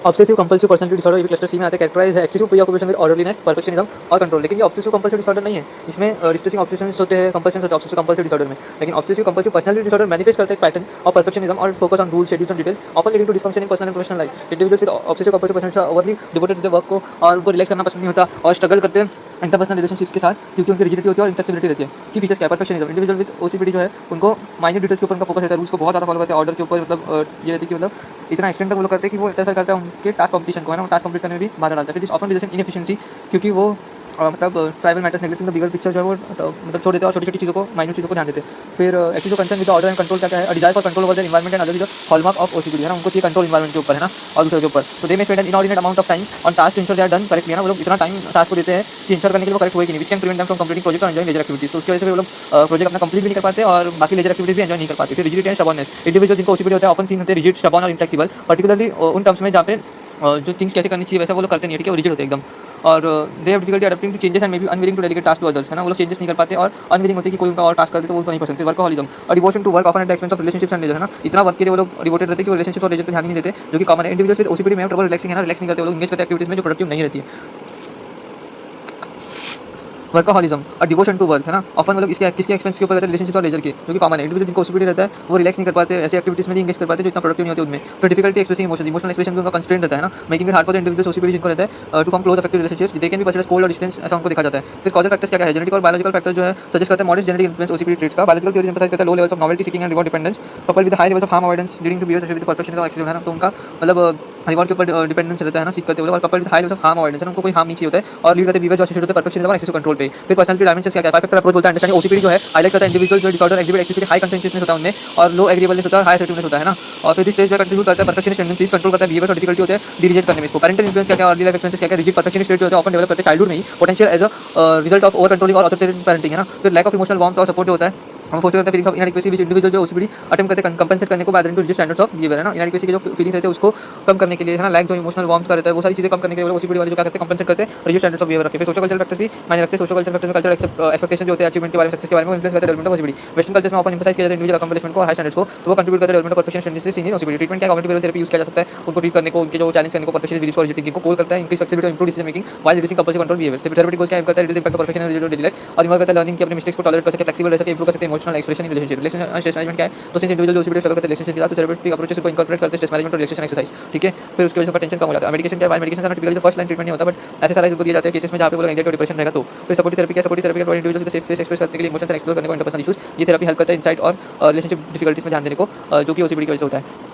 Obsessive compulsive personality disorder ये भी cluster सी में आते हैं। कैरेक्टराइज है एक्सेसिव प्रीऑक्यूपेशन विद ऑर्डरलीनेस, परफेक्शनिज्म और कंट्रोल। लेकिन ये ऑब्सेसिव कंपल्सिव डिसऑर्डर नहीं है, इसमें डिस्ट्रेसिंग ऑब्सेशंस होते हैं, कंपल्शंस होते हैं ऑब्सेसिव कंपल्सिव डिसऑर्डर में। लेकिन obsessive compulsive personality disorder manifest करता है एक पैटर्न ऑफ परफेक्शनिज्म और focus on rules, schedules and details, often leading to dysfunction in personal and professional life. Individuals with obsessive compulsive personality are overly devoted to their work को, और उनको relax करना पसंद नहीं होता और स्ट्रगल करते हैं इंटरपर्सनल रिलेशनशिप्स के साथ, क्योंकि उनकी रिजिडिटी होती है और इनफ्लेक्सिबिलिटी रहती है। की फीचर्स क्या है? परफेक्शनिज्म। इंडिविजुअल विद ओसीपीडी जो है उनको माइन्यूट डिटेल्स के ऊपर उनका फोकस रहता है, रूल्स को बहुत ज़्यादा फॉलो करते हैं, ऑर्डर के ऊपर मतलब ये रहती है कि मतलब इतना एक्सटेंड तक वो लोग करते हैं कि वो इंटरफेयर करता है उनके टास्क कंप्लीशन को, है ना, टास्क कंप्लीट करने में भी बाधा डालता है। This often results in inefficiency, क्योंकि वो मतलब tribal matters neglecting the bigger picture जो है वो मतलब छोड़ देते हैं और छोटी-छोटी चीज़ों को, माइन्यूट चीज़ों को ध्यान देते हैं। फिर एक्चुअली जो concern with order and control क्या है? Desire for control over their environment and other is the hallmark of OCPD, है ना, उनको चाहिए कंट्रोल एनवायरनमेंट के ऊपर, है ना, और दूसरे के ऊपर। तो they may spend an inordinate amount of time on task to ensure they are done correctly, है ना, वो लोग इतना टाइम टास्क को देते हैं कि इंश्योर करने के लिए वो करेक्ट हुए कि नहीं, which can prevent them from completing project और एंजॉयिंग लेजर एक्टिविटीज। तो उसकी वजह से वो लोग प्रोजेक्ट अपना कंप्लीट भी नहीं कर पाते और बाकी लेजर एक्टिविटीज भी एंजॉय नहीं कर पाते। फिर रिजिडिटी एंड स्टबर्ननेस। इंडिविजुअल जिनको ओसीपीडी होता है ऑफन सीन होते हैं रिजिड, स्टबर्न और इनफ्लेक्सिबल, पर्टिकुलरली उन टर्म्स में जहाँ पे जो थिंग्स कैसे करनी चाहिए वैसा वो लोग करते नहीं है, ठीक है, वो रिजिड होते हैं एकदम। और they have difficulty adopting to changes and may be unwilling to delegate task to others, है ना, वो लोग चेंजेस नहीं कर पाते और अनविलिंग होते हैं कि कोई उनका और टास्क कर दे तो वो उनको नहीं पसंद। फिर वर्कहॉलिज्म और devotion to work often at the expense of relationships and leisure, है ना, इतना वर्क के लिए वो लोग डिवोटेड रहते हैं कि वो रिलेशनशिप और लेजर पे ध्यान ही नहीं देते, जो कि कॉमन है। इंडिविजुअल्स विद ओसीपीडी में ट्रबल रिलैक्सिंग, है ना, रिलैक्स नहीं करते वो लोग, एंगेज करते हैं एक्टिविटीज में जो प्रोडक्टिव नहीं रहती है। वर्कहॉलिज्म और डिवोशन टू वर्क, है ना, ऑफन वो लोग इसके किसके एक्सपेंस के ऊपर रहते हैं? रिलेशनशिप और लेजर के, जो कि कॉमन है। इंडिविजुअल जिनको ओसीपीडी रहता है वो रिलैक्स नहीं कर पाते, ऐसे एक्टिविटीज में नहीं एंगेज कर पाते जो इतना प्रोडक्टिव नहीं होती उनमें। फिर difficulty expressing emotion, emotional expression भी उनका कंस्ट्रेंट रहता है ना, making it hard for the individuals OCPD जिनको रहता है to form close affective relationships. They can be perceived as cold और डिस्टेंस, ऐसा उनको देखा जाता है। फिर कॉजल फैक्टर्स क्या है? जेनेटिक और बायोलॉजिकल फैक्टर जो है सजेस्ट करते हैं moderate genetic influence OCPD traits का। बायोलॉजिकल थ्योरी एम्फसाइज करता है low levels of novelty seeking and reward dependence coupled with high levels of harm avoidance leading to behaviour with perfectionism और extreme, है ना, तो उनका मतलब रिवॉर्ड के ऊपर डिपेंडेंस रहता है ना, सीख करते हुए, और coupled with high levels of harm avoidance, उनको कोई हार्म नहीं चाहिए होता है और लीड करते बिहेवियर जो एसोसिएटेड होता है परफेक्शनिज्म और एक्सेसिव कंट्रोल पे। फिर पर्सनैलिटी डायमेंशंस क्या है? फाइव फैक्टर अप्रोच बोलता है अंडरस्टैंडिंग ओसीपीडी जो है हाईलाइट करता है इंडिविजुअल जो डिसऑर्डर एग्जिबिट एक्टिविटी हाई कंसेंट्रेशनेस होता है उनमें और लो एग्रीएबलनेस होता है और हाई असर्टिवनेस होता है ना। और फिर दिस स्टेज जो कंट्रीब्यूट करता है परफेक्शनिस्ट टेंडेंसीज, कंट्रोल करता है बिहेवियर और डिफिकल्टी होते हैं डिरीजेट करने में इसको। पेरेंटल इन्फ्लुएंस क्या है? अर्ली लाइफ एक्सपीरियंसेस क्या है? रिजिड परफेक्शनिस्ट ट्रेट जो होता है ऑफन डेवलप करते हैं चाइल्डहुड में ही, potential as a result of over controlling और अथॉरिटेरियन पेरेंटिंग, है ना। फिर लैक ऑफ इमोशनल वार्मथ और सपोर्ट जो होता है हम फोर्स करते हैं feelings of inadequacy which individual जो ओसीपीडी अटेम्प्ट करते हैं कंपेंसेट करने को by to reduce standards of behaviour, है ना, इनएडिक्वेसी के जो फीलिंग्स रहते हैं उसको कम करने के लिए, है ना, लैक जो इमोशनल वार्मथ का रहता है वो सारी चीजें कम करने के लिए ओसीपीडी वाले जो क्या करते हैं कंपेंसेट करते हैं रिड्यूस स्टैंडर्ड्स ऑफ बिहेवियर रखते हैं। फिर सोशल कल्चरल फैक्टर्स भी मायने रखते हैं। सोशल कल्चरल फैक्टर्स में कल्चरल एक्सपेक्टेशन जो होते हैं अचीवमेंट के बारे में, सक्सेस के बारे में इन्फ्लुएंस करते हैं डेवलपमेंट ऑफ ओसीपीडी। वेस्टर्न कल्चर्स में ऑफन एम्फसाइज किया जाता है इंडिविजुअल अकम्प्लिशमेंट को और हाई स्टैंडर्ड्स को, तो वो कंट्रीब्यूट करते हैं development of perfection tendencies in OCPD. Treatment क्या? कॉग्निटिव थेरेपी यूज किया जा सकता है उनको ट्रीट करने को, उनके जो चैलेंज करने को, परफेक्शन बिलीफ और थिंकिंग को कोल करता है, इंक्रीज फ्लेक्सिबिलिटी और improve decision making while reducing compulsive control behaviour. फिर थेरेपी गोल्स क्या करता है? Reduce impact of perfection in daily life और इन्वॉल्व करता है लर्निंग की अपने मिस्टेक्स को टॉलरेट कर सके, फ्लेक्सिबल रह सके, इंप्रूव कर सके emotional expression in relationship. Relationship stress management क्या है? तो सिंस इंडिविजुअल ओसीपीडी स्ट्रगल करते हैं रिलेशनशिप के साथ तो थेरेपेटिक अप्रोचेस को इंकॉर्पोरेट करते हैं स्ट्रेस मैनेजमेंट और रिलैक्सेशन एक्सरसाइज, ठीक है। फिर उसकी वजह से टेंशन कम हो जाता है। मेडिकेशन क्या है? मेडिकेशन का टिपिकली फर्स्ट लाइन ट्रीटमेंट नहीं होता बट ऐसे सारे उनको दिए जाते हैं केसेस में जहाँ पे वो लोग एंजाइटी और डिप्रेशन रहेगा तो। फिर सपोर्टिव थेरेपी क्या? सपोर्टिव थेरेपी का इंडिविजुअल को सेफ स्पेस एक्सप्रेस करने के लिए इमोशंस एक्सप्लोर करने को, इंटरपर्सनल इश्यूज, ये थेरेपी हेल्प करता है इंसाइट और रिलेशनशिप डिफिकल्टीज में ध्यान देने को, जो कि ओसीपीडी की वजह से होता है।